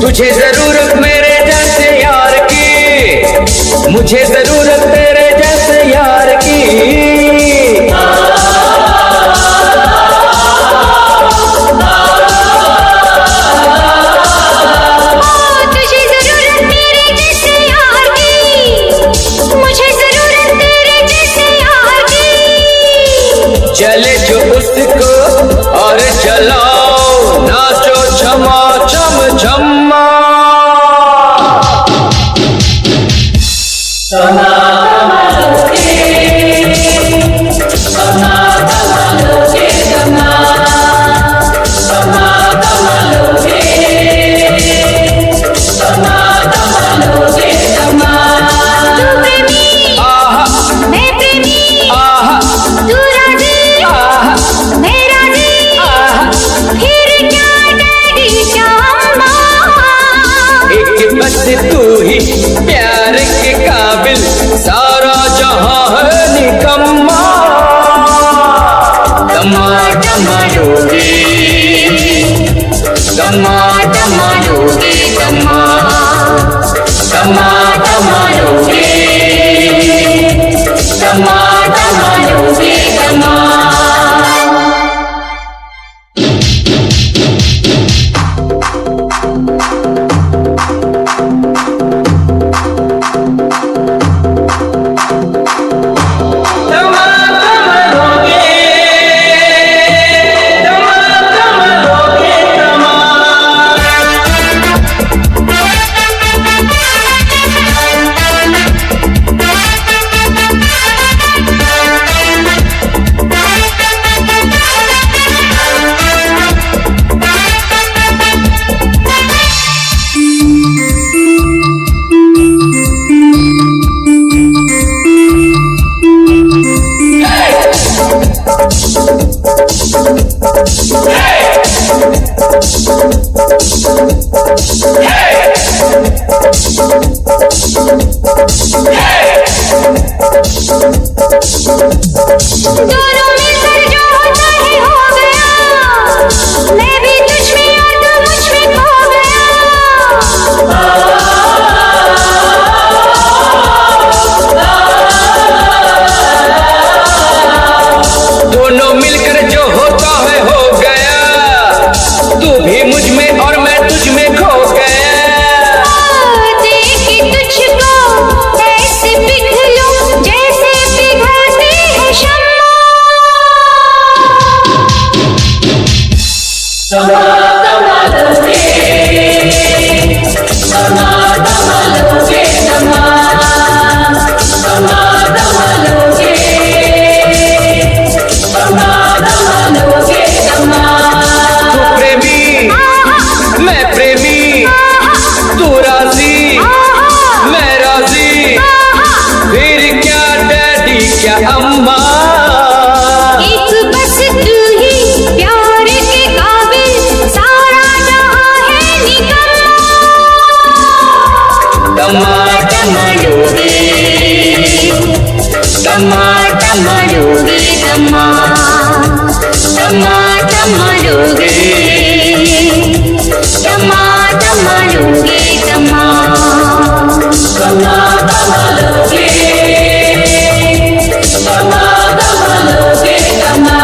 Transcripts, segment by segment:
तुझे जरूरत मेरे जैसे यार की, मुझे जरूरत तेरे जैसे यार की। चले जो उसको और चलाओ, नाचो छमा छम छम्मा। बस तू ही प्यार के काबिल, सारा जहां है निकम्मा। दमा दमा डोगे, दमा दमा डोगे, दमा दमा दमा डोगे, दमा दमा डोगे, दमा। अम्मा एक बस तू ही प्यार के काबिल, सारा जहां है निकम्मा। दमा दमा डोगे, दमा दमा डोगे, दमा दमा दमा डोगे, दमा दमा डोगे, दमा दमा दमा डोगे, दमा दमा डोगे, दमा दमा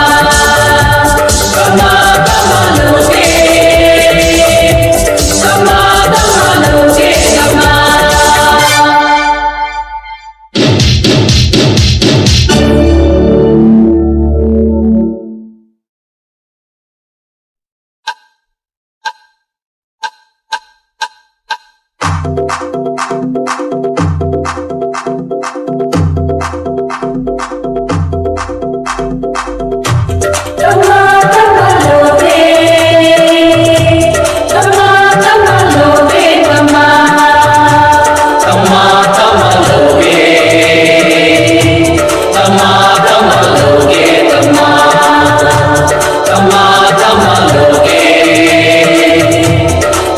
दमा डोगे, दमा दमा डोगे, दमा।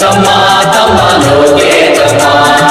Tama, tama, loge, tama.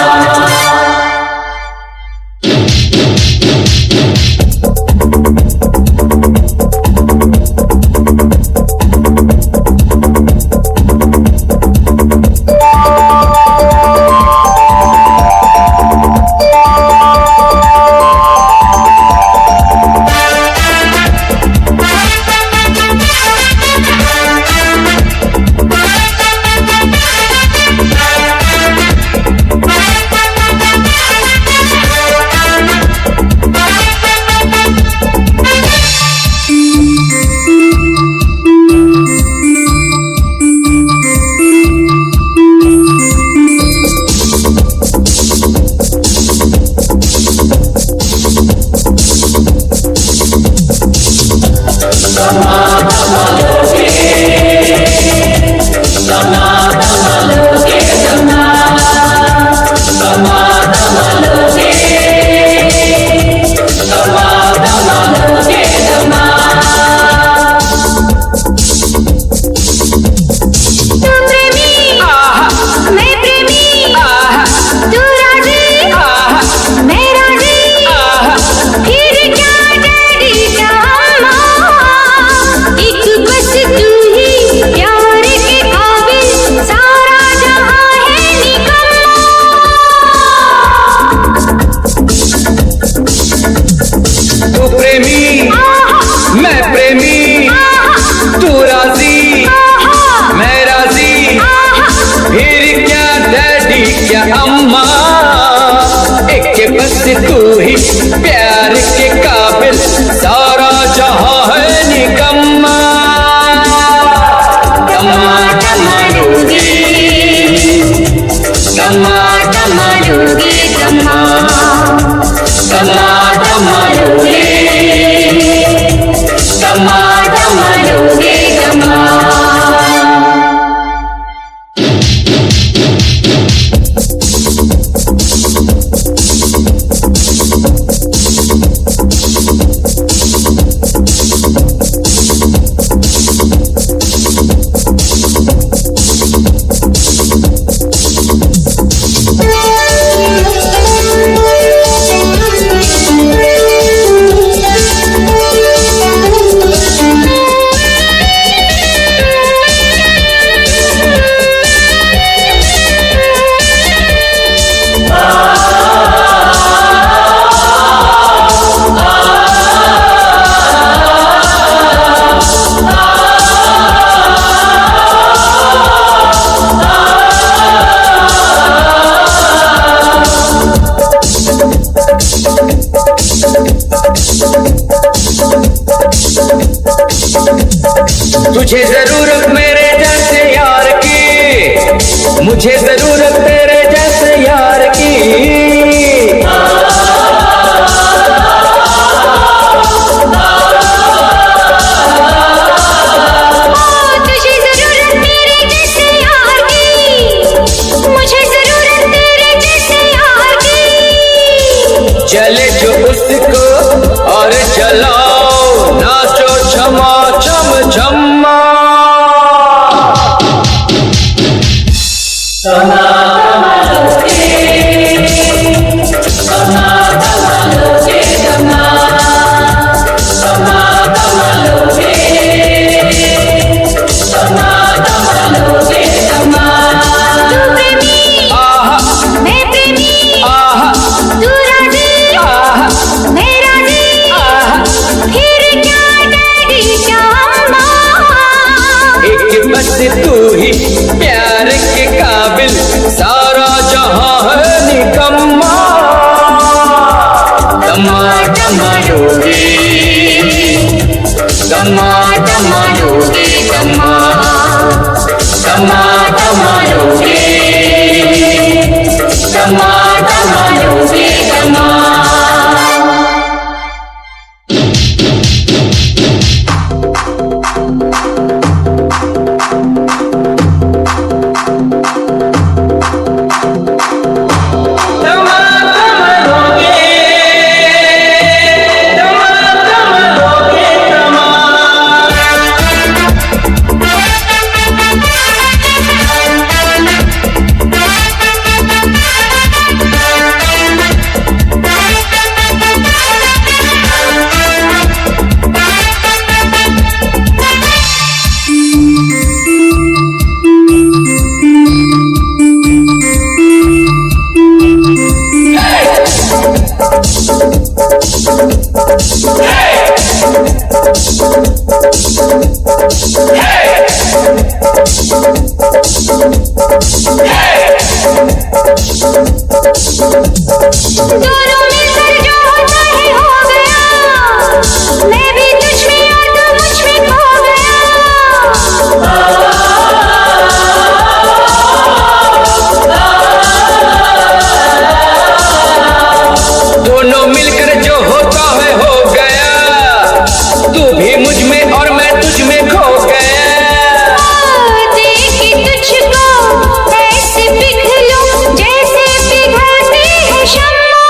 अम्मा, एक बस तू ही प्यार के काबिल, सारा जहां है निकम्मा। दमा दमा डोगे, दमा दमा डोगे, दमा दमा दमा डोगे, दमा दमा डोगे, दमा। तुझे जरूरत मेरे जैसे यार की, मुझे जरूरत तेरे जैसे यार की। तुझे जरूरत मेरे जैसे यार की, मुझे जरूरत तेरे जैसे यार की। चले जो उसको और चलाओ, नाचो छमा छम छम्मा। दमा दमा डोगे, दमा दमा डोगे, दमा दमा दमा डोगे, दमा दमा डोगे, दमा। तू प्रेमी, आहा, मैं प्रेमी, आहा, तू राजी, आहा, मैं राजी, आहा। फिर क्या डैडी क्या अम्मा। एक बस तू ही प्यार के काबिल, सारा जहां है निकम्मा। दमा दमा डोगे, दमा दमा डोगे, दमा दमा दमा डोगे, दमा दमा डोगे, दमा। दोनों मिलकर जो होता है हो गया, मैं भी तुझ में और तू मुझ में खो गया। दोनों मिलकर जो होता है हो गया, तू भी मुझ में और मैं तुझ में खो गया। देखी तुझको ऐसे पिघलूं जैसे पिघलती है शम्मा।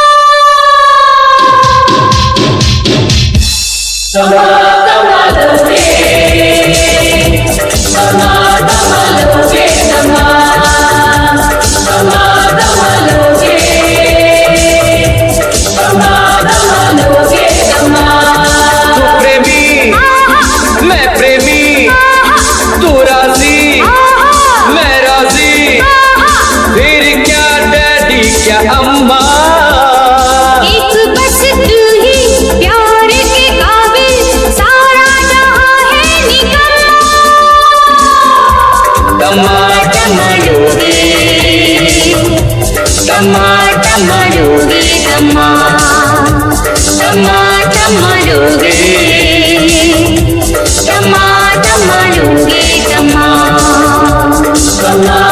दमा दमा डोगे, दमा दमा डोगे, दमा दमा दमा डोगे, दमा दमा डोगे, दमा। तू प्रेमी, मैं प्रेमी, तू राजी, मैं राजी, फिर क्या डैडी क्या अम्मा। एक बस तू ही प्यार के काबिल, सारा जहां है निकम्मा। दमा दमा डोगे, टमा टमा डोगे टमा टमा टमा डोगे टमा टमा डोगे टमा टमा